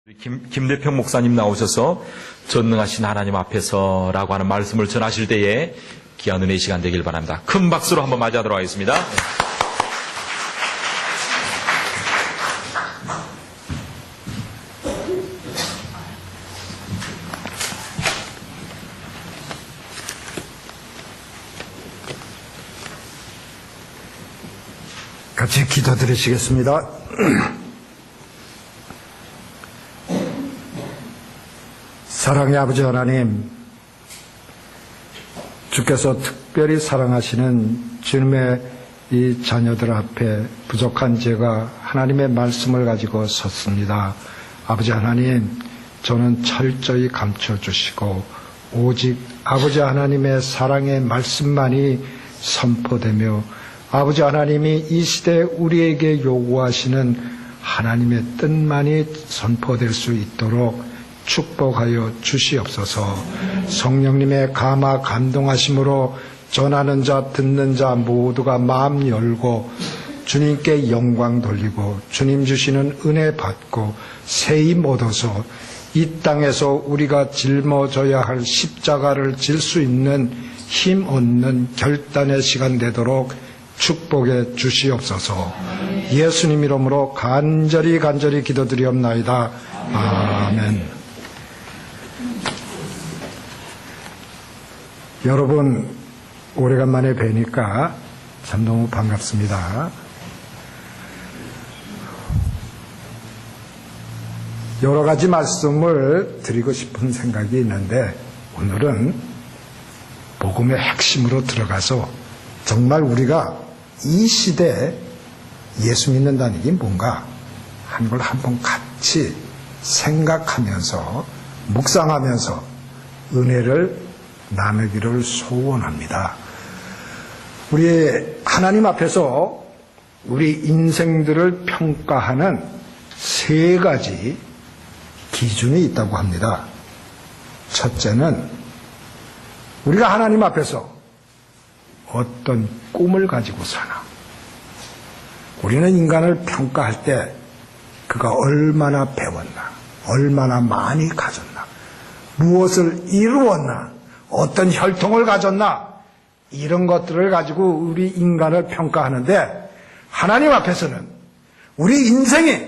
김대평 목사님 나오셔서 전능하신 하나님 앞에서라고 하는 말씀을 전하실 때에 귀한 은혜의 시간 되길 바랍니다. 큰 박수로 한번 맞이하도록 하겠습니다. 같이 기도드리시겠습니다. 사랑의 아버지 하나님, 주께서 특별히 사랑하시는 주님의 이 자녀들 앞에 부족한 제가 하나님의 말씀을 가지고 섰습니다. 아버지 하나님, 저는 철저히 감춰주시고 오직 아버지 하나님의 사랑의 말씀만이 선포되며 아버지 하나님이 이 시대에 우리에게 요구하시는 하나님의 뜻만이 선포될 수 있도록 축복하여 주시옵소서. 성령님의 감화 감동하심으로 전하는 자 듣는 자 모두가 마음 열고 주님께 영광 돌리고 주님 주시는 은혜 받고 세임 얻어서 이 땅에서 우리가 짊어져야 할 십자가를 질 수 있는 힘 얻는 결단의 시간 되도록 축복해 주시옵소서. 예수님 이름으로 간절히 기도드리옵나이다. 아멘. 여러분, 오래간만에 뵈니까 참 너무 반갑습니다. 여러 가지 말씀을 드리고 싶은 생각이 있는데 오늘은 복음의 핵심으로 들어가서 정말 우리가 이 시대에 예수 믿는다는 게 뭔가 하는 걸 한번 같이 생각하면서 묵상하면서 은혜를 나누기를 소원합니다. 우리 하나님 앞에서 우리 인생들을 평가하는 세 가지 기준이 있다고 합니다. 첫째는 우리가 하나님 앞에서 어떤 꿈을 가지고 사나. 우리는 인간을 평가할 때 그가 얼마나 배웠나, 얼마나 많이 가졌나, 무엇을 이루었나, 어떤 혈통을 가졌나, 이런 것들을 가지고 우리 인간을 평가하는데 하나님 앞에서는 우리 인생이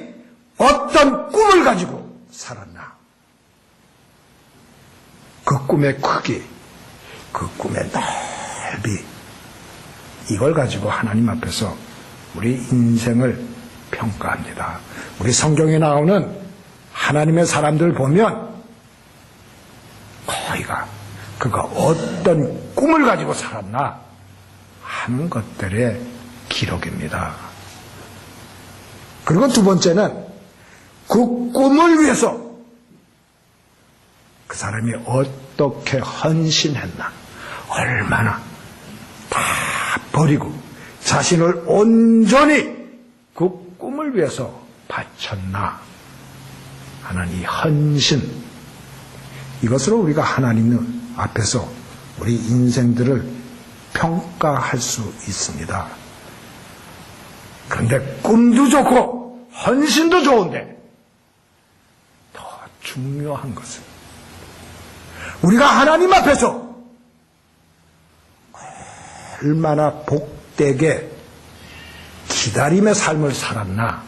어떤 꿈을 가지고 살았나, 그 꿈의 크기, 그 꿈의 넓이, 이걸 가지고 하나님 앞에서 우리 인생을 평가합니다. 우리 성경에 나오는 하나님의 사람들 보면 거의가 그가 어떤 꿈을 가지고 살았나 하는 것들의 기록입니다. 그리고 두 번째는 그 꿈을 위해서 그 사람이 어떻게 헌신했나, 얼마나 다 버리고 자신을 온전히 그 꿈을 위해서 바쳤나 하는 이 헌신, 이것으로 우리가 하나님 앞에서 우리 인생들을 평가할 수 있습니다. 그런데 꿈도 좋고 헌신도 좋은데 더 중요한 것은 우리가 하나님 앞에서 얼마나 복되게 기다림의 삶을 살았나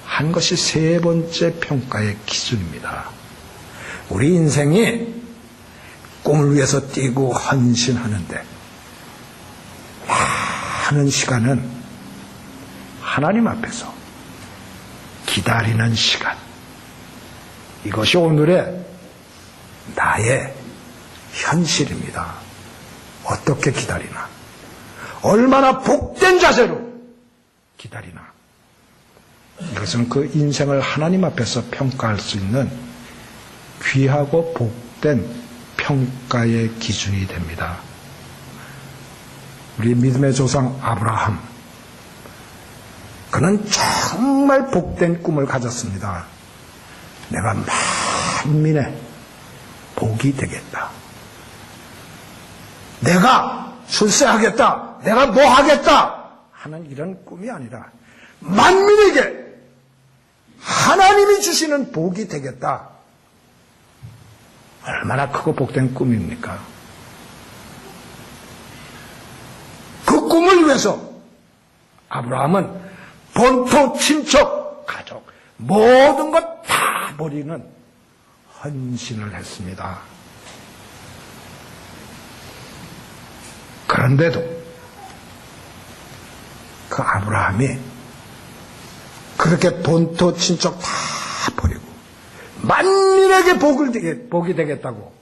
한 것이 세 번째 평가의 기준입니다. 우리 인생이 꿈을 위해서 뛰고 헌신하는데 많은 시간은 하나님 앞에서 기다리는 시간, 이것이 오늘의 나의 현실입니다. 어떻게 기다리나, 얼마나 복된 자세로 기다리나, 이것은 그 인생을 하나님 앞에서 평가할 수 있는 귀하고 복된 평가의 기준이 됩니다. 우리 믿음의 조상 아브라함, 그는 정말 복된 꿈을 가졌습니다. 내가 만민의 복이 되겠다. 내가 출세하겠다. 내가 뭐 하겠다. 하는 이런 꿈이 아니라 만민에게 하나님이 주시는 복이 되겠다. 얼마나 크고 복된 꿈입니까? 그 꿈을 위해서 아브라함은 본토, 친척, 가족 모든 것 다 버리는 헌신을 했습니다. 그런데도 그 아브라함이 그렇게 본토, 친척 다 버리고 만민에게 복이 되겠다고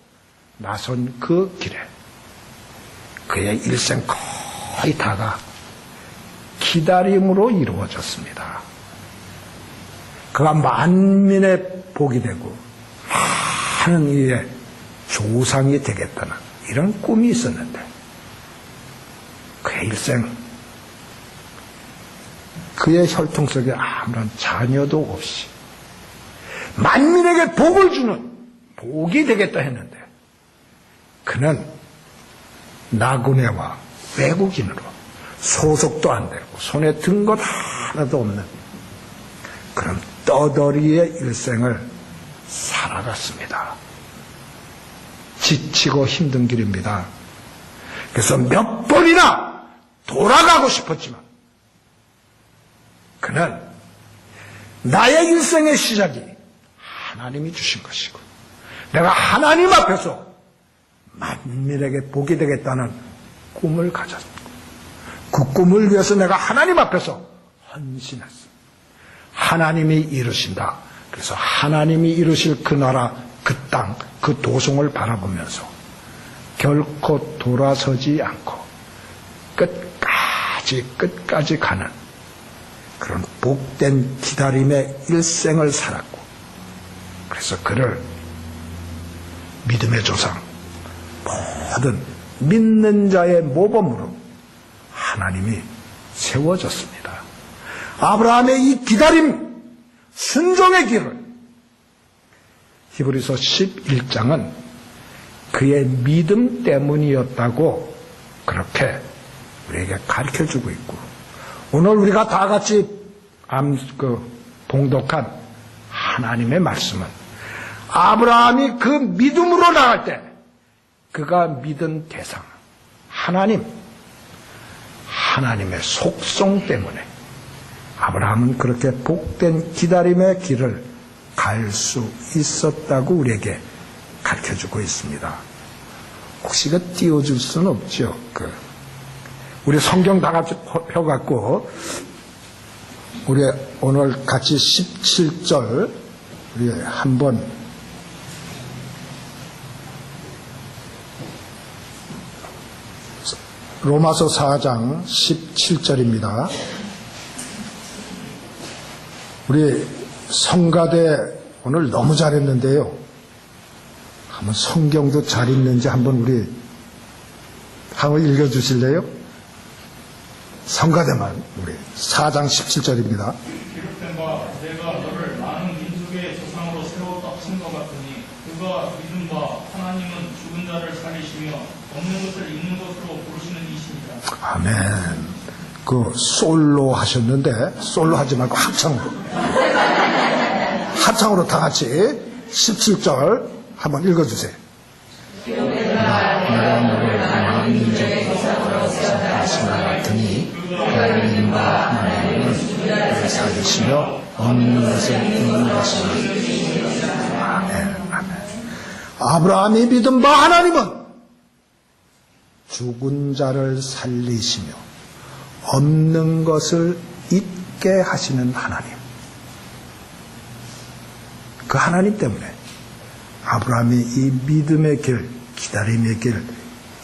나선 그 길에 그의 일생 거의 다가 기다림으로 이루어졌습니다. 그가 만민의 복이 되고 많은 이의 조상이 되겠다는 이런 꿈이 있었는데 그의 일생 그의 혈통 속에 아무런 자녀도 없이 만민에게 복을 주는 복이 되겠다 했는데 그는 나그네와 외국인으로 소속도 안 되고 손에 든 것 하나도 없는 그런 떠돌이의 일생을 살아갔습니다. 지치고 힘든 길입니다. 그래서 몇 번이나 돌아가고 싶었지만 그는 나의 일생의 시작이 하나님이 주신 것이고 내가 하나님 앞에서 만민에게 복이 되겠다는 꿈을 가졌고 그 꿈을 위해서 내가 하나님 앞에서 헌신했어. 하나님이 이루신다. 그래서 하나님이 이루실 그 나라, 그 땅, 그 도성을 바라보면서 결코 돌아서지 않고 끝까지 가는 그런 복된 기다림의 일생을 살았고 그래서 그를 믿음의 조상, 모든 믿는 자의 모범으로 하나님이 세워졌습니다. 아브라함의 이 기다림, 순종의 길을 히브리서 11장은 그의 믿음 때문이었다고 그렇게 우리에게 가르쳐주고 있고 오늘 우리가 다 같이 봉독한 하나님의 말씀은 아브라함이 그 믿음으로 나갈 때 그가 믿은 대상 하나님의 속성 때문에 아브라함은 그렇게 복된 기다림의 길을 갈 수 있었다고 우리에게 가르쳐주고 있습니다. 혹시 그 띄워줄 수는 없죠. 우리 성경 다 같이 펴갖고 우리 오늘 같이 17절 우리 한번 로마서 4장 17절입니다. 우리 성가대 오늘 너무 잘했는데요. 한번 성경도 잘 읽는지 한번 읽어주실래요? 성가대만 우리 4장 17절입니다. 기록된 바 내가 너를 많은 민족의 조상으로 세웠다 하신 것 같으니 그가 믿음과 하나님은 죽은 자를 살리시며 없는 것을 있는 것으로 부르시는 이시니라. 아멘. 솔로 하셨는데 솔로 하지 말고 합창으로 다 같이 17절 한번 읽어주세요. 내가 너를 많은 민족의 조상으로 세웠다 하신 것 같으니 하나님과 하나님은 죽은 자를 살리시며 없는 것을 있는 것으로. 아멘. 아브라함이 믿은 바 하나님은 죽은 자를 살리시며 없는 것을 있게 하시는 하나님. 그 하나님 때문에 아브라함이 이 믿음의 길, 기다림의 길,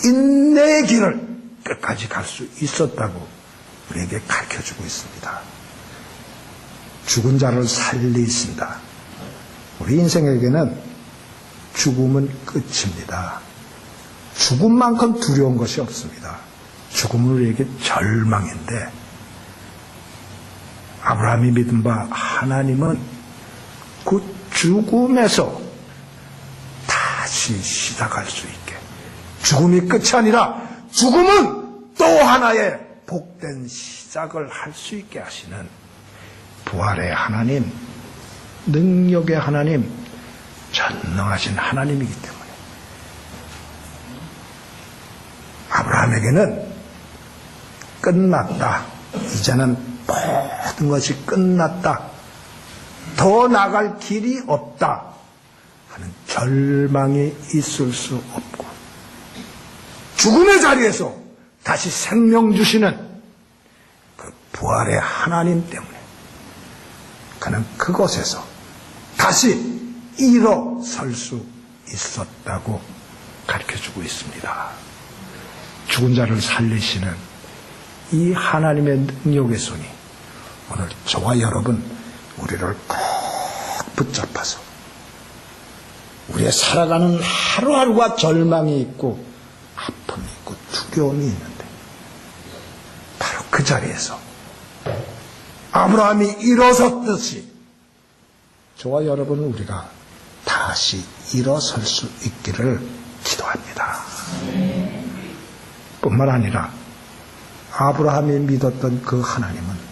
인내의 길을 끝까지 갈 수 있었다고 우리에게 가르쳐주고 있습니다. 죽은 자를 살리신다. 우리 인생에게는 죽음은 끝입니다. 죽음만큼 두려운 것이 없습니다. 죽음은 우리에게 절망인데 아브라함이 믿은 바 하나님은 그 죽음에서 다시 시작할 수 있게 죽음이 끝이 아니라 죽음은 또 하나의 복된 시작을 할 수 있게 하시는 부활의 하나님 능력의 하나님, 전능하신 하나님이기 때문에 아브라함에게는 끝났다. 이제는 모든 것이 끝났다. 더 나갈 길이 없다 하는 절망이 있을 수 없고, 죽음의 자리에서 다시 생명 주시는 그 부활의 하나님 때문에 그는 그곳에서 다시 일어설 수 있었다고 가르쳐주고 있습니다. 죽은 자를 살리시는 이 하나님의 능력의 손이 오늘 저와 여러분 우리를 꼭 붙잡아서 우리의 살아가는 하루하루가 절망이 있고 아픔이 있고 두려움이 있는데, 바로 그 자리에서 아브라함이 일어섰듯이 저와 여러분 우리가 다시 일어설 수 있기를 기도합니다. 뿐만 아니라 아브라함이 믿었던 그 하나님은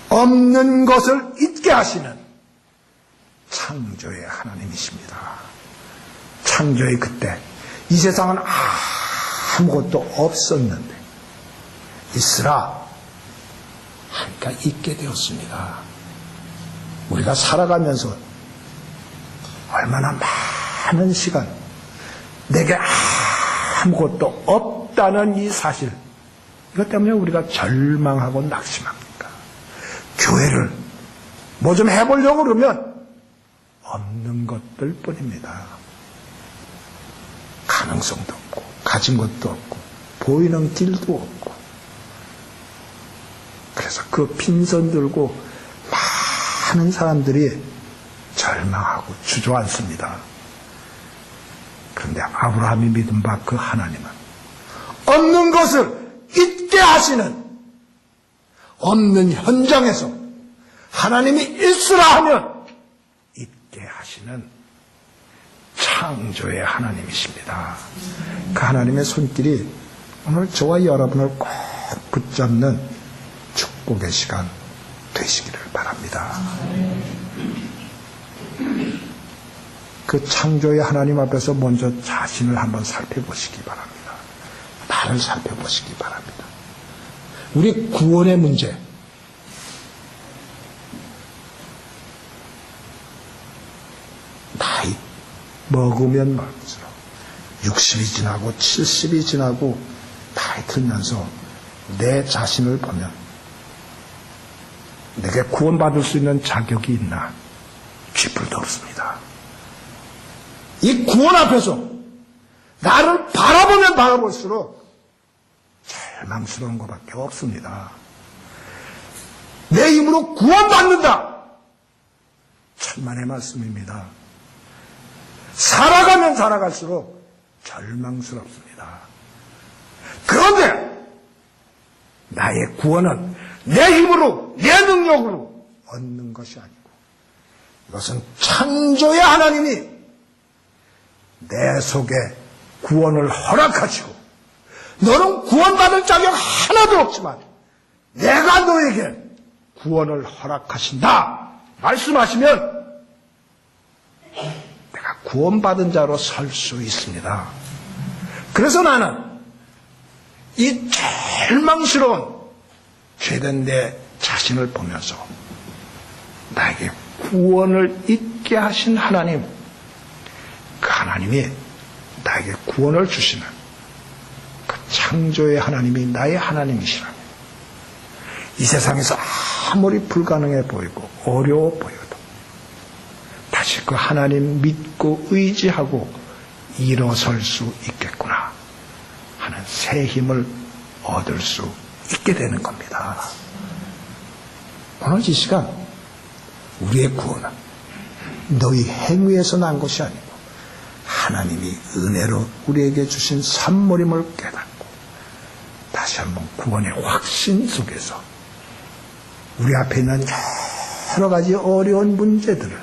없는 것을 있게 하시는 창조의 하나님이십니다. 창조의 그때 이 세상은 아무것도 없었는데 있으라 하니까 있게 되었습니다. 우리가 살아가면서 얼마나 많은 시간 내게 아무것도 없다는 이 사실, 이것 때문에 우리가 절망하고 낙심합니까? 교회를 뭐 좀 해보려고 그러면 없는 것들 뿐입니다. 가능성도 없고 가진 것도 없고 보이는 길도 없고, 그래서 그 빈손 들고 많은 사람들이 절망하고 주저앉습니다. 그런데 아브라함이 믿은 바 그 하나님은 없는 것을 있게 하시는, 없는 현장에서 하나님이 있으라 하면 있게 하시는 창조의 하나님이십니다. 그 하나님의 손길이 오늘 저와 여러분을 꼭 붙잡는 축복의 시간 되시기를 바랍니다. 그 창조의 하나님 앞에서 먼저 자신을 한번 살펴보시기 바랍니다. 나를 살펴보시기 바랍니다. 우리 구원의 문제, 나이 먹으면 먹을수록 60이 지나고 70이 지나고 나이 들면서 내 자신을 보면 내게 구원받을 수 있는 자격이 있나? 쥐뿔도 없습니다. 이 구원 앞에서 나를 바라보면 바라볼수록 절망스러운 것밖에 없습니다. 내 힘으로 구원받는다. 천만의 말씀입니다. 살아가면 살아갈수록 절망스럽습니다. 그런데 나의 구원은 내 힘으로, 내 능력으로 얻는 것이 아니고 이것은 창조의 하나님이 내 속에 구원을 허락하시고, 너는 구원받을 자격 하나도 없지만 내가 너에게 구원을 허락하신다 말씀하시면 내가 구원받은 자로 설 수 있습니다. 그래서 나는 이 절망스러운 죄된 내 자신을 보면서 나에게 구원을 잊게 하신 하나님, 그 하나님이 나에게 구원을 주시는 그 창조의 하나님이 나의 하나님이시라면 이 세상에서 아무리 불가능해 보이고 어려워 보여도 다시 그 하나님 믿고 의지하고 일어설 수 있겠구나 하는 새 힘을 얻을 수 있게 되는 겁니다. 오늘 이 시간 우리의 구원은 너희 행위에서 난 것이 아니고 하나님이 은혜로 우리에게 주신 선물임을 깨닫고 다시 한번 구원의 확신 속에서 우리 앞에 있는 여러 가지 어려운 문제들을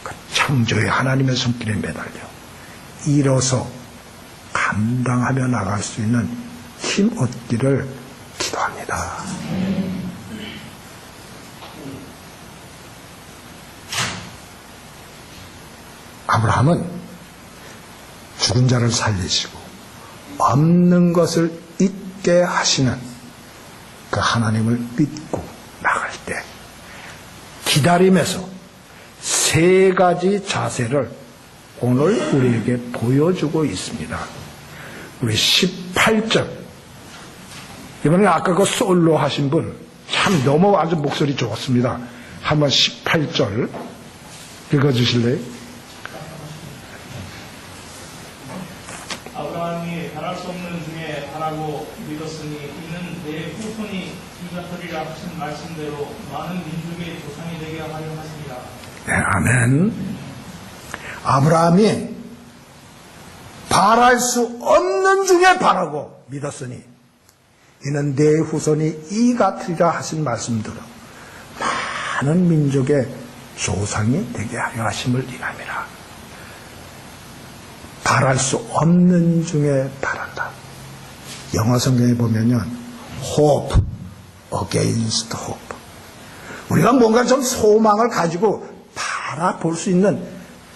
그 창조의 하나님의 손길에 매달려 일어서 감당하며 나갈 수 있는 힘 얻기를 기도합니다. 아브라함은 죽은 자를 살리시고 없는 것을 있게 하시는 그 하나님을 믿고 나갈 때 기다림에서 세 가지 자세를 오늘 우리에게 보여주고 있습니다. 우리 18절, 이번에 아까 그 솔로 하신 분 참 너무 아주 목소리 좋았습니다. 한번 18절 읽어주실래요? 아브라함이 바랄 수 없는 중에 바라고 믿었으니 이는 내 후손이 이같으리라 하신 말씀대로 많은 민족의 조상이 되게 하려 하십니다. 네, 아멘. 아브라함이 바랄 수 없는 중에 바라고 믿었으니 이는 내 후손이 이 같으리라 하신 말씀대로 많은 민족의 조상이 되게 하려 하심을 인함이라. 바랄 수 없는 중에 바란다. 영어 성경에 보면요, hope against hope. 우리가 뭔가 좀 소망을 가지고 바라볼 수 있는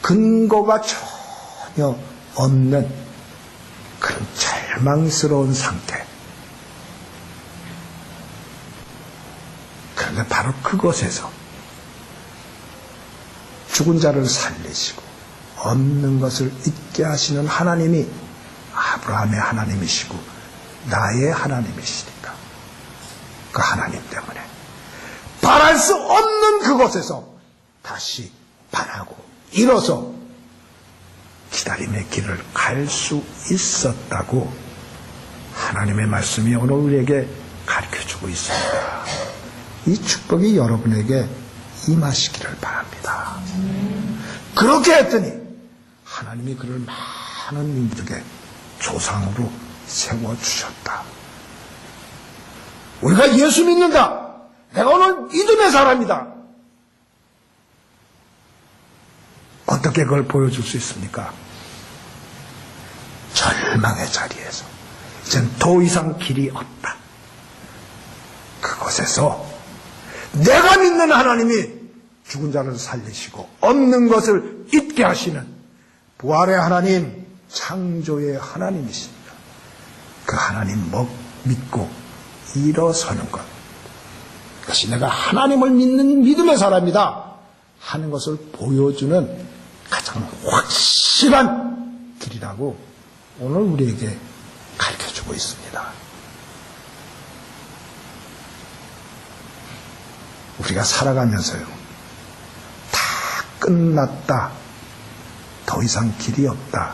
근거가 전혀 없는 그런 절망스러운 상태. 그런데 바로 그곳에서 죽은 자를 살리시고 없는 것을 있게 하시는 하나님이 아브라함의 하나님이시고 나의 하나님이시니까 그 하나님 때문에 바랄 수 없는 그곳에서 다시 바라고 일어서 기다림의 길을 갈 수 있었다고 하나님의 말씀이 오늘 우리에게 가르쳐주고 있습니다. 이 축복이 여러분에게 임하시기를 바랍니다. 그렇게 했더니 하나님이 그를 많은 민족의 조상으로 세워주셨다. 우리가 예수 믿는다. 내가 오늘 믿음의 사람이다. 어떻게 그걸 보여줄 수 있습니까? 절망의 자리에서 이젠 더 이상 길이 없다. 그곳에서 내가 믿는 하나님이 죽은 자를 살리시고 없는 것을 있게 하시는 부활의 하나님, 창조의 하나님이십니다. 그 하나님 믿고 일어서는 것, 그것이 내가 하나님을 믿는 믿음의 사람이다 하는 것을 보여주는 가장 확실한 길이라고 오늘 우리에게 가르쳐주고 있습니다. 우리가 살아가면서요, 다 끝났다, 더 이상 길이 없다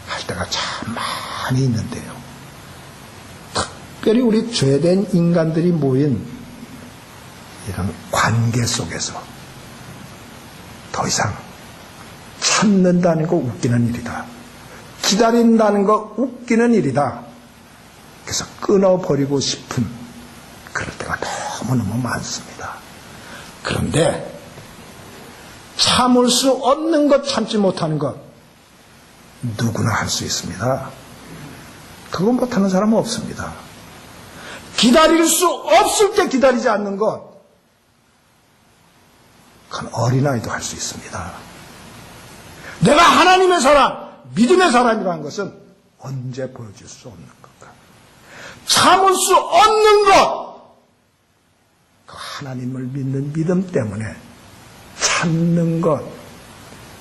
할 때가 참 많이 있는데요, 특별히 우리 죄된 인간들이 모인 이런 관계 속에서 더 이상 참는다는 거 웃기는 일이다, 기다린다는 거 웃기는 일이다, 그래서 끊어버리고 싶은 그럴 때가 너무너무 많습니다. 그런데 참을 수 없는 것, 참지 못하는 것 누구나 할 수 있습니다. 그거 못하는 사람은 없습니다. 기다릴 수 없을 때 기다리지 않는 것, 그건 어린아이도 할 수 있습니다. 내가 하나님의 사람, 믿음의 사람이라는 것은 언제 보여줄 수 없는 것과 참을 수 없는 것, 그 하나님을 믿는 믿음 때문에 참는 것,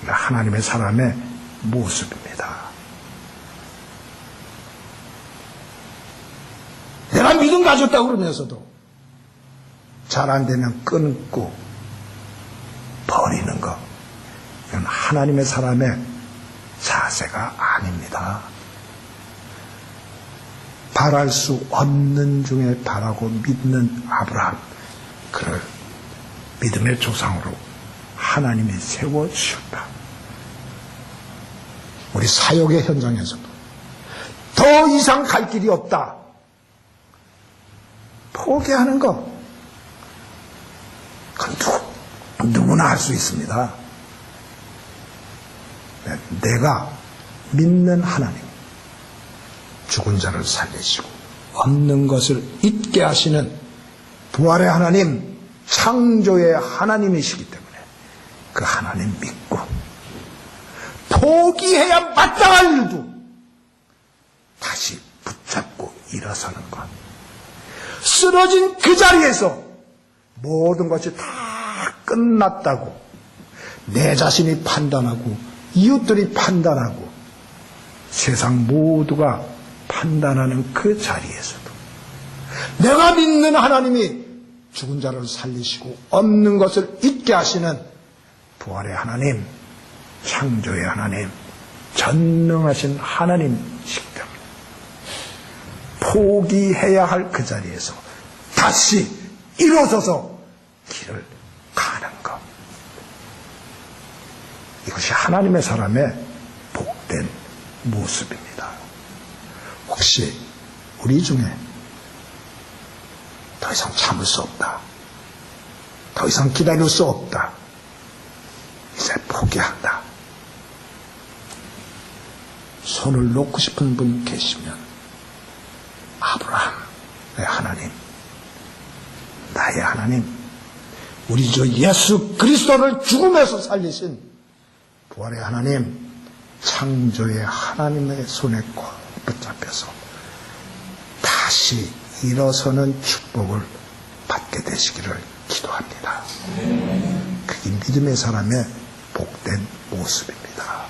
하나님의 사람의 모습입니다. 내가 믿음 가졌다고 그러면서도 잘 안 되면 끊고 버리는 것, 이건 하나님의 사람의 자세가 아닙니다. 바랄 수 없는 중에 바라고 믿는 아브라함, 그를 믿음의 조상으로 하나님이 세워주셨다. 우리 사역의 현장에서도 더 이상 갈 길이 없다, 포기하는 것, 그건 누구나 할 수 있습니다. 내가 믿는 하나님, 죽은 자를 살리시고 없는 것을 있게 하시는 부활의 하나님, 창조의 하나님이시기 때문에 그 하나님 믿고 포기해야 마땅할 일도 다시 붙잡고 일어서는 것. 쓰러진 그 자리에서 모든 것이 다 끝났다고 내 자신이 판단하고 이웃들이 판단하고 세상 모두가 판단하는 그 자리에서도 내가 믿는 하나님이 죽은 자를 살리시고 없는 것을 있게 하시는 부활의 하나님, 창조의 하나님, 전능하신 하나님이시기 때문에 포기해야 할 그 자리에서 다시 일어서서 길을 가는 것. 이것이 하나님의 사람의 복된 모습입니다. 혹시 우리 중에 더 이상 참을 수 없다, 더 이상 기다릴 수 없다, 이제 포기한다, 손을 놓고 싶은 분 계시면 아브라함의 하나님, 나의 하나님, 우리 주 예수 그리스도를 죽음에서 살리신 부활의 하나님, 창조의 하나님의 손에 꼭 붙잡혀서 다시 일어서는 축복을 받게 되시기를 기도합니다. 그게 믿음의 사람의 복된 모습입니다.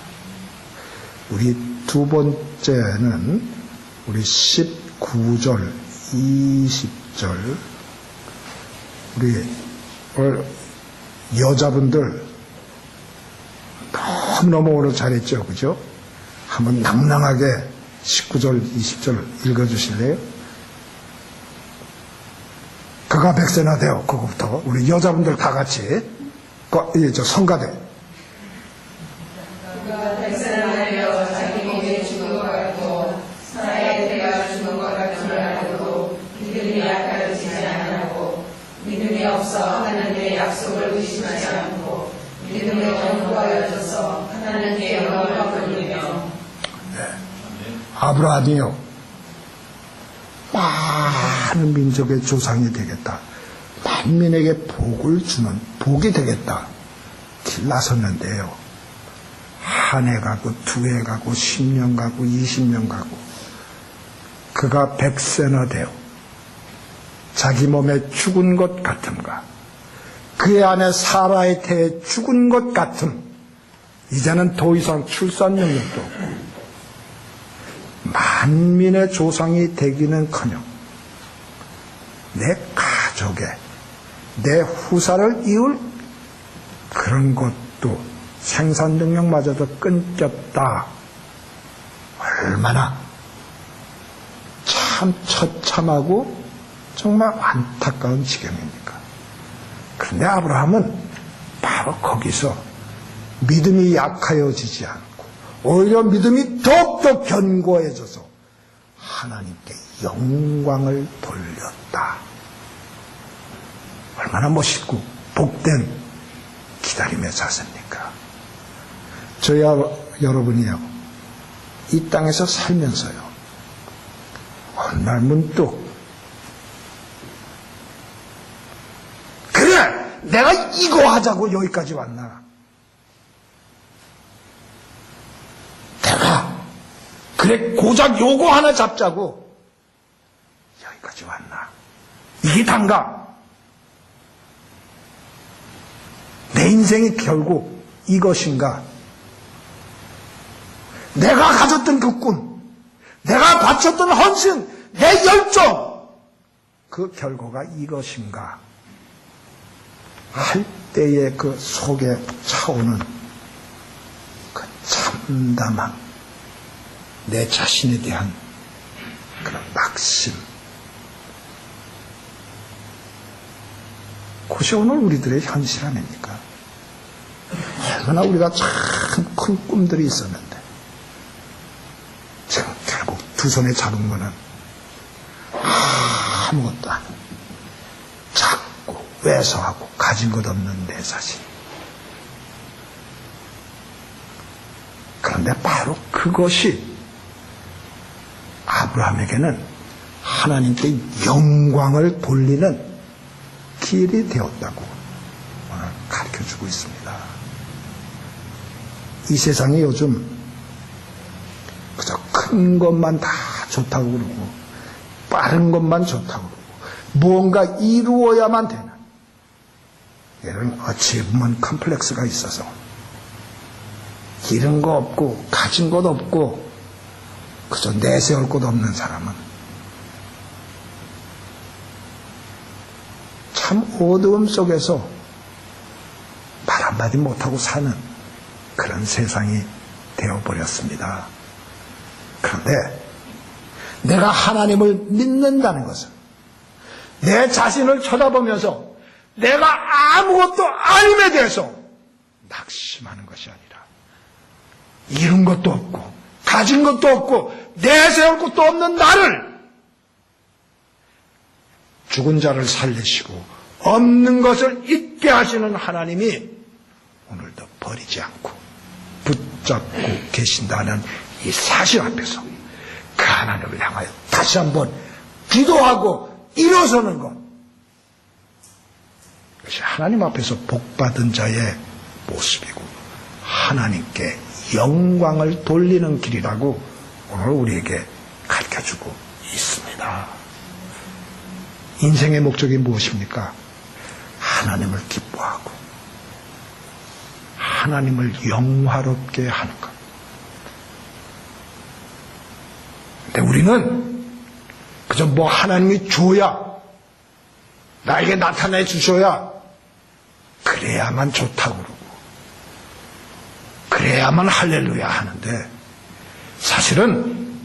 우리 두 번째는 우리 19절, 20절, 우리 여자분들 너무너무 오늘 잘했죠, 그죠? 한번 낭낭하게 19절, 20절 읽어주실래요? 그가 백세나 되어, 그거부터 우리 여자분들 다 같이 성가대. 그가 백세나 되어 자기 몸에 죽은 것 같고 사나이의 때가 죽은 것 같은 알고도 믿음이 약해지지 않고 믿음이 없어 하나님의 약속을 의심하지 않고 믿음의 견고하여져서 하나님께 영광을 돌리며. 아브라함이요, 많은 민족의 조상이 되겠다, 만민에게 복을 주는 복이 되겠다 길 나섰는데요, 한 해 가고 두 해 가고 10년 가고 20년 가고 그가 백세나 되어 자기 몸에 죽은 것 같음과 그의 아내 사라의 태에 죽은 것 같음, 이제는 더 이상 출산 능력도 없고 만민의 조상이 되기는커녕 내 가족에 내 후사를 이을 그런 것도 생산 능력마저도 끊겼다. 얼마나 참 처참하고 정말 안타까운 지경입니까? 그런데 아브라함은 바로 거기서 믿음이 약하여지지 않고 오히려 믿음이 더욱더 견고해져서 하나님께 영광을 돌렸다. 얼마나 멋있고 복된 기다림의 자세입니까? 저희와 여러분이요, 이 땅에서 살면서요, 어느 날 문득 그래, 내가 이거 하자고 여기까지 왔나? 내가 그래 고작 요거 하나 잡자고 여기까지 왔나? 이게 단가? 내 인생이 결국 이것인가? 내가 가졌던 그 꿈, 내가 바쳤던 헌신, 내 열정, 그 결과가 이것인가? 할 때의 그 속에 차오는 그 참담함, 내 자신에 대한 그런 낙심, 그것이 오늘 우리들의 현실 아닙니까? 얼마나 우리가 참 큰 꿈들이 있었는데 지금 결국 두 손에 잡은 거는 아무것도 아니고 작고 왜소하고 가진 것 없는 내 자신. 그런데 바로 그것이 아브라함에게는 하나님께 영광을 돌리는 길이 되었다고 오늘 가르쳐주고 있습니다. 이 세상이 요즘 그저 큰 것만 다 좋다고 그러고 빠른 것만 좋다고 그러고 무언가 이루어야만 되는 이런 어치브먼트 컴플렉스가 있어서 잃은 거 없고 가진 것 없고 그저 내세울 것 없는 사람은 참 어두움 속에서 말 한마디 못하고 사는 그런 세상이 되어버렸습니다. 그런데 내가 하나님을 믿는다는 것은 내 자신을 쳐다보면서 내가 아무것도 아님에 대해서 낙심하는 것이 아니라 잃은 것도 없고 가진 것도 없고 내세울 것도 없는 나를 죽은 자를 살리시고 없는 것을 잊게 하시는 하나님이 오늘도 버리지 않고 붙잡고 계신다는 이 사실 앞에서 그 하나님을 향하여 다시 한번 기도하고 일어서는 것, 그것이 하나님 앞에서 복받은 자의 모습이고 하나님께 영광을 돌리는 길이라고 오늘 우리에게 가르쳐주고 있습니다. 인생의 목적이 무엇입니까? 하나님을 기뻐하고 하나님을 영화롭게 하는 것. 근데 우리는 그저 뭐 하나님이 줘야, 나에게 나타내 주셔야 그래야만 좋다고 그러고 그래야만 할렐루야 하는데, 사실은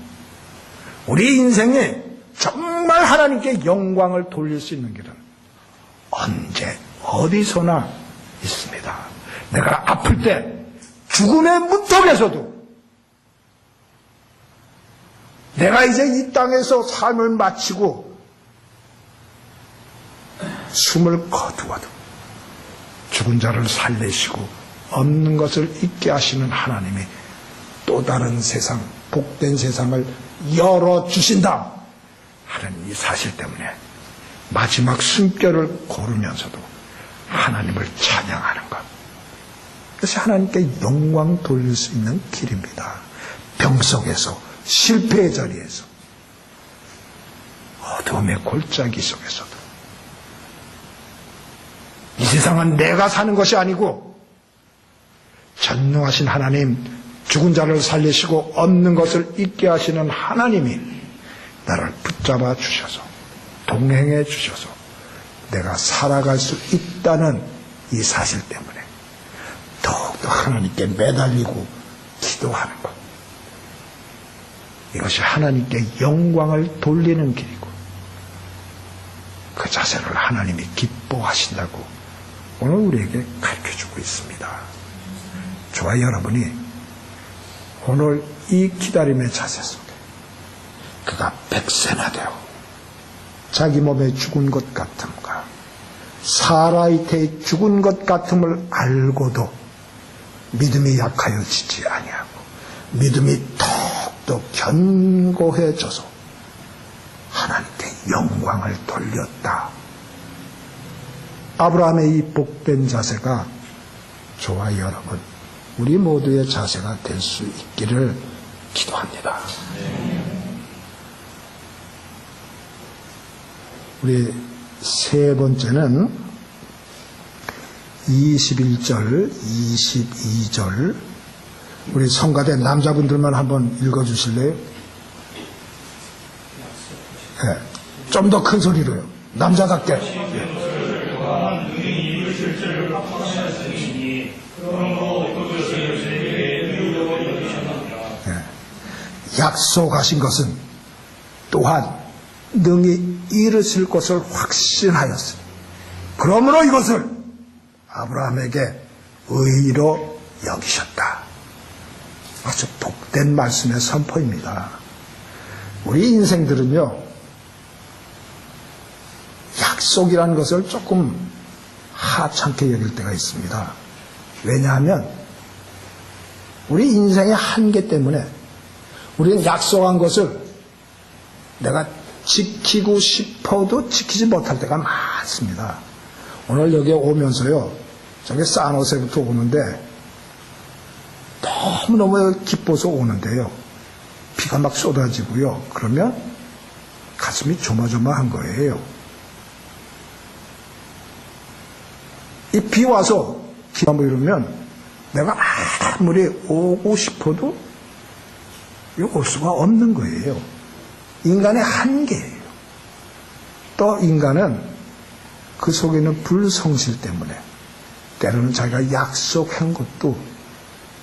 우리 인생에 정말 하나님께 영광을 돌릴 수 있는 길은 언제 어디서나 있습니다. 내가 아플 때 죽음의 문턱에서도 내가 이제 이 땅에서 삶을 마치고 숨을 거두어도 죽은 자를 살리시고 없는 것을 잊게 하시는 하나님이 또 다른 세상, 복된 세상을 열어주신다 하는 이 사실 때문에 마지막 숨결을 고르면서도 하나님을 찬양하는 것, 그것이 하나님께 영광 돌릴 수 있는 길입니다. 병 속에서, 실패의 자리에서, 어둠의 골짜기 속에서도 이 세상은 내가 사는 것이 아니고 전능하신 하나님, 죽은 자를 살리시고 없는 것을 잊게 하시는 하나님이 나를 붙잡아 주셔서 동행해 주셔서 내가 살아갈 수 있다는 이 사실 때문에 더욱더 하나님께 매달리고 기도하는 것, 이것이 하나님께 영광을 돌리는 길이고 그 자세를 하나님이 기뻐하신다고 오늘 우리에게 가르쳐주고 있습니다. 저와 여러분이 오늘 이 기다림의 자세 속에 그가 백세나 되어 자기 몸에 죽은 것 같음과 사라의 태에 죽은 것 같음을 알고도 믿음이 약하여지지 아니하고 믿음이 더욱더 견고해져서 하나님께 영광을 돌렸다. 아브라함의 이 복된 자세가 저와 여러분, 우리 모두의 자세가 될 수 있기를 기도합니다. 우리 세 번째는 21절, 22절, 우리 성가대 남자분들만 한번 읽어주실래요? 네, 좀 더 큰 소리로요. 남자답게. 네. 약속하신 것은 또한 능히 이루실 것을 확신하였으니 그러므로 이것을 아브라함에게 의로 여기셨다. 아주 복된 말씀의 선포입니다. 우리 인생들은요, 약속이라는 것을 조금 하찮게 여길 때가 있습니다. 왜냐하면 우리 인생의 한계 때문에 우리는 약속한 것을 내가 지키고 싶어도 지키지 못할 때가 많습니다. 오늘 여기에 오면서요, 저기 산호세부터 오는데 너무너무 기뻐서 오는데요. 비가 막 쏟아지고요. 그러면 가슴이 조마조마한 거예요. 이 비 와서 비가 뭐 이러면 내가 아무리 오고 싶어도 올 수가 없는 거예요. 인간의 한계예요. 또 인간은 그 속에 있는 불성실 때문에 때로는 자기가 약속한 것도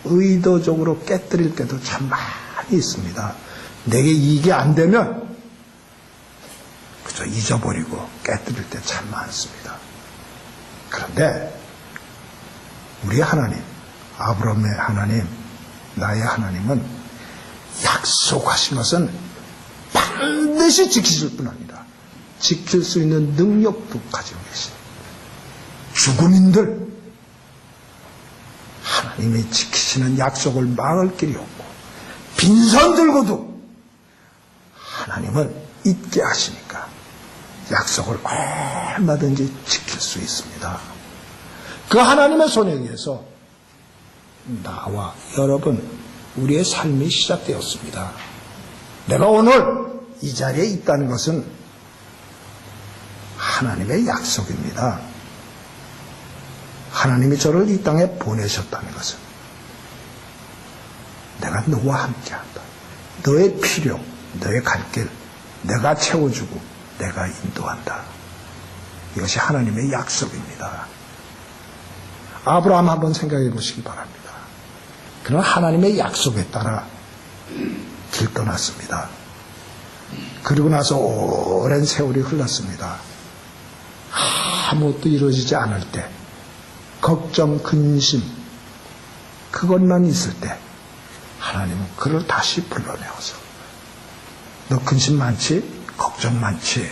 의도적으로 깨뜨릴 때도 참 많이 있습니다. 내게 이게 안 되면 그저 잊어버리고 깨뜨릴 때 참 많습니다. 그런데 우리 하나님, 아브라함의 하나님, 나의 하나님은 약속하신 것은 반드시 지키실 뿐 아니라 지킬 수 있는 능력도 가지고 계신 죽음인들 하나님이 지키시는 약속을 막을 길이 없고 빈손 들고도 하나님은 잊게 하시니까 약속을 얼마든지 지킬 수 있습니다. 그 하나님의 손에 의해서 나와 여러분 우리의 삶이 시작되었습니다. 내가 오늘 이 자리에 있다는 것은 하나님의 약속입니다. 하나님이 저를 이 땅에 보내셨다는 것은 내가 너와 함께한다. 너의 필요, 너의 갈 길, 내가 채워주고 내가 인도한다. 이것이 하나님의 약속입니다. 아브라함 한번 생각해 보시기 바랍니다. 그는 하나님의 약속에 따라 길 떠났습니다. 그리고 나서 오랜 세월이 흘렀습니다. 아무것도 이루어지지 않을 때 걱정, 근심 그것만 있을 때 하나님은 그를 다시 불러내어서 너 근심 많지? 걱정 많지?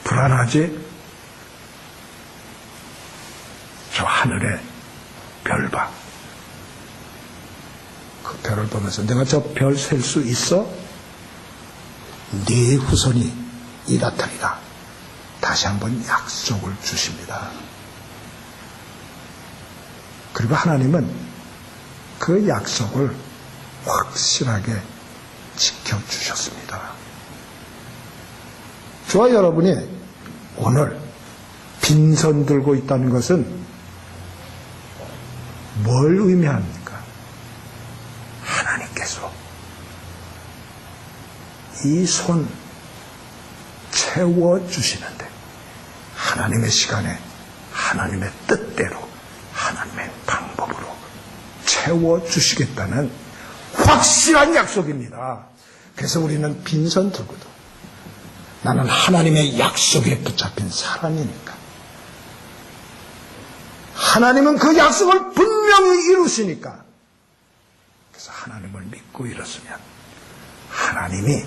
불안하지? 저 하늘에 별 봐. 그 별을 보면서 내가 저 별 셀 수 있어? 네 후손이 이렇다리라. 다시 한번 약속을 주십니다. 그리고 하나님은 그 약속을 확실하게 지켜주셨습니다. 저와 여러분이 오늘 빈손 들고 있다는 것은 뭘 의미합니까? 하나님께서 이 손 채워주시는데 하나님의 시간에 하나님의 뜻대로 하나님의 방법으로 채워주시겠다는 확실한 약속입니다. 그래서 우리는 빈손 들고도 나는 하나님의 약속에 붙잡힌 사람이니까 하나님은 그 약속을 분명히 이루시니까 그래서 하나님을 믿고 이뤘으면 하나님이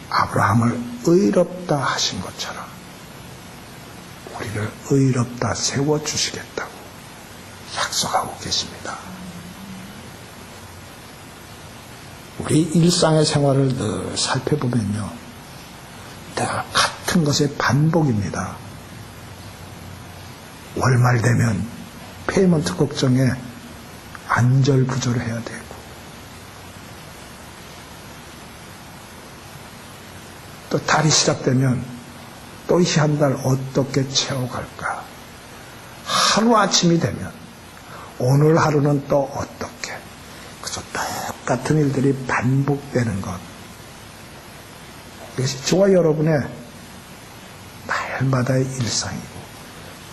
아브라함을 의롭다 하신 것처럼 우리를 의롭다 세워주시겠다고 약속하고 계십니다. 우리 일상의 생활을 늘 살펴보면요, 늘 같은 것의 반복입니다. 월말 되면 페이먼트 걱정에 안절부절 해야 되고, 또 달이 시작되면 또 이 한 달 어떻게 채워갈까? 하루아침이 되면 오늘 하루는 또 어떻게? 그래서 똑같은 일들이 반복되는 것. 이것이 저와 여러분의 날마다의 일상이고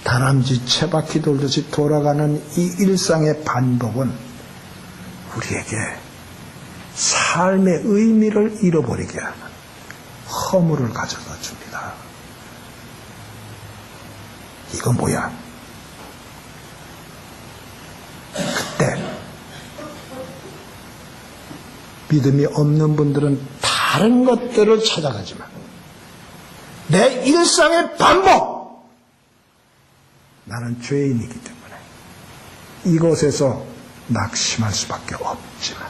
다람쥐 채바퀴 돌듯이 돌아가는 이 일상의 반복은 우리에게 삶의 의미를 잃어버리게 하는 허물을 가져다 줍니다. 이거 뭐야? 그때 믿음이 없는 분들은 다른 것들을 찾아가지만 내 일상의 반복, 나는 죄인이기 때문에 이곳에서 낙심할 수밖에 없지만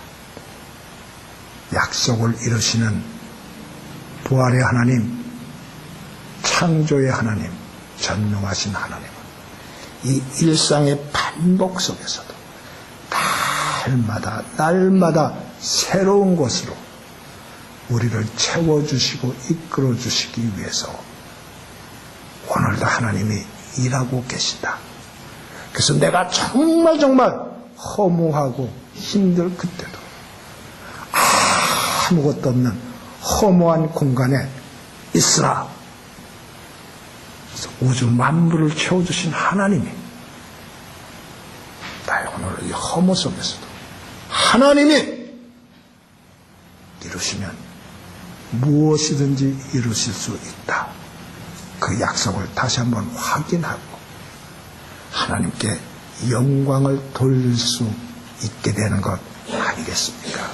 약속을 이루시는 부활의 하나님, 창조의 하나님, 전능하신 하나님은 이 일상의 반복 속에서도 날마다 새로운 것으로 우리를 채워주시고 이끌어주시기 위해서 오늘도 하나님이 일하고 계신다. 그래서 내가 정말 허무하고 힘들 그때도 아무것도 없는 허무한 공간에 있으라. 그래서 우주 만물을 채워주신 하나님이 나의 오늘 이 허무 속에서도 하나님이 이루시면 무엇이든지 이루실 수 있다. 그 약속을 다시 한번 확인하고 하나님께 영광을 돌릴 수 있게 되는 것 아니겠습니까?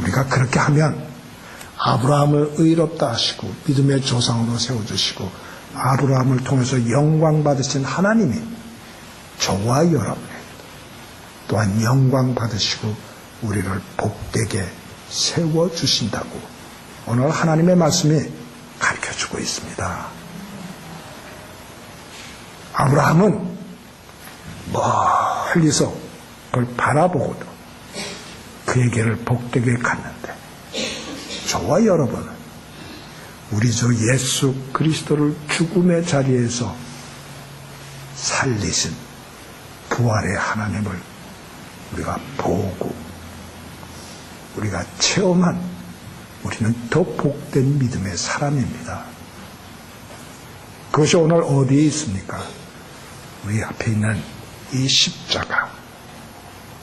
우리가 그렇게 하면 아브라함을 의롭다 하시고 믿음의 조상으로 세워주시고 아브라함을 통해서 영광 받으신 하나님이 저와 여러분에게 또한 영광 받으시고 우리를 복되게 세워주신다고 오늘 하나님의 말씀이 가르쳐주고 있습니다. 아브라함은 멀리서 그걸 바라보고도 그에게를 복되게 갔는데 저와 여러분은 우리 주 예수 그리스도를 죽음의 자리에서 살리신 부활의 하나님을 우리가 보고 우리가 체험한 우리는 더 복된 믿음의 사람입니다. 그것이 오늘 어디에 있습니까? 우리 앞에 있는 이 십자가.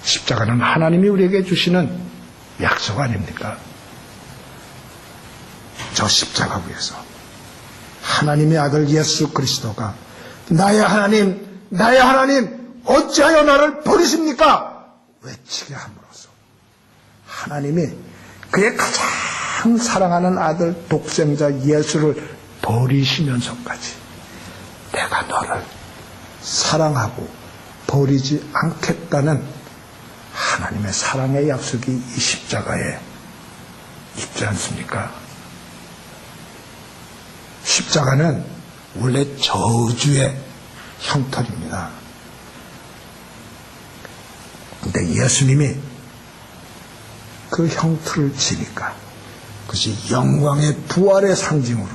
십자가는 하나님이 우리에게 주시는 약속 아닙니까? 저 십자가 위에서 하나님의 아들 예수 그리스도가 나의 하나님 어찌하여 나를 버리십니까? 외치게 함으로써 하나님이 그의 가장 사랑하는 아들 독생자 예수를 버리시면서까지 내가 너를 사랑하고 버리지 않겠다는 하나님의 사랑의 약속이 이 십자가에 있지 않습니까? 십자가는 원래 저주의 형틀입니다. 근데 예수님이 그 형틀을 지니까 그것이 영광의 부활의 상징으로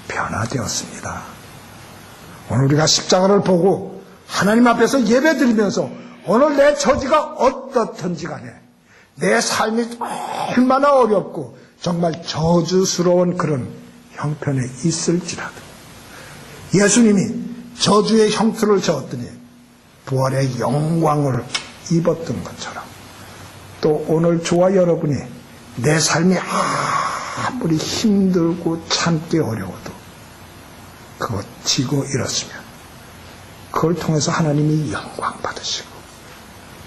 변화되었습니다. 오늘 우리가 십자가를 보고 하나님 앞에서 예배드리면서 오늘 내 처지가 어떻든지 간에 내 삶이 얼마나 어렵고 정말 저주스러운 그런 형편에 있을지라도 예수님이 저주의 형틀을 저었더니 부활의 영광을 입었던 것처럼 또 오늘 저와 여러분이 내 삶이 아무리 힘들고 참기 어려워도 그거 지고 일었으면 그걸 통해서 하나님이 영광 받으시고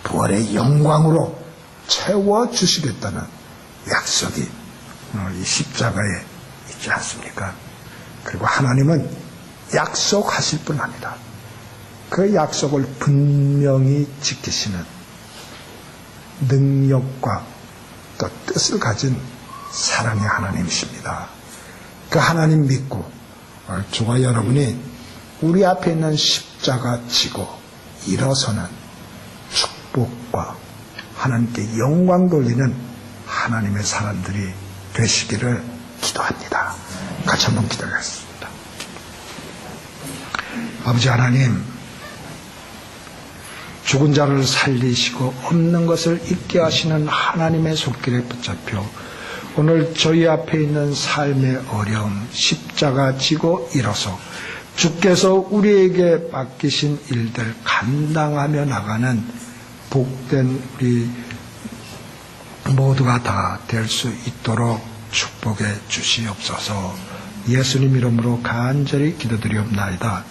부활의 영광으로 채워주시겠다는 약속이 오늘 이 십자가에 있지 않습니까? 그리고 하나님은 약속하실 뿐 아니라 그 약속을 분명히 지키시는 능력과 또 뜻을 가진 사랑의 하나님이십니다. 그 하나님 믿고 오늘 저와 여러분이 우리 앞에 있는 십자가 지고 일어서는 축복과 하나님께 영광 돌리는 하나님의 사람들이 되시기를 기도합니다. 같이 한번 기도하겠습니다. 아버지 하나님, 죽은 자를 살리시고 없는 것을 있게 하시는 하나님의 손길에 붙잡혀 오늘 저희 앞에 있는 삶의 어려움, 십자가 지고 일어서 주께서 우리에게 맡기신 일들 감당하며 나가는 복된 우리 모두가 다 될 수 있도록 축복해 주시옵소서. 예수님 이름으로 간절히 기도드리옵나이다.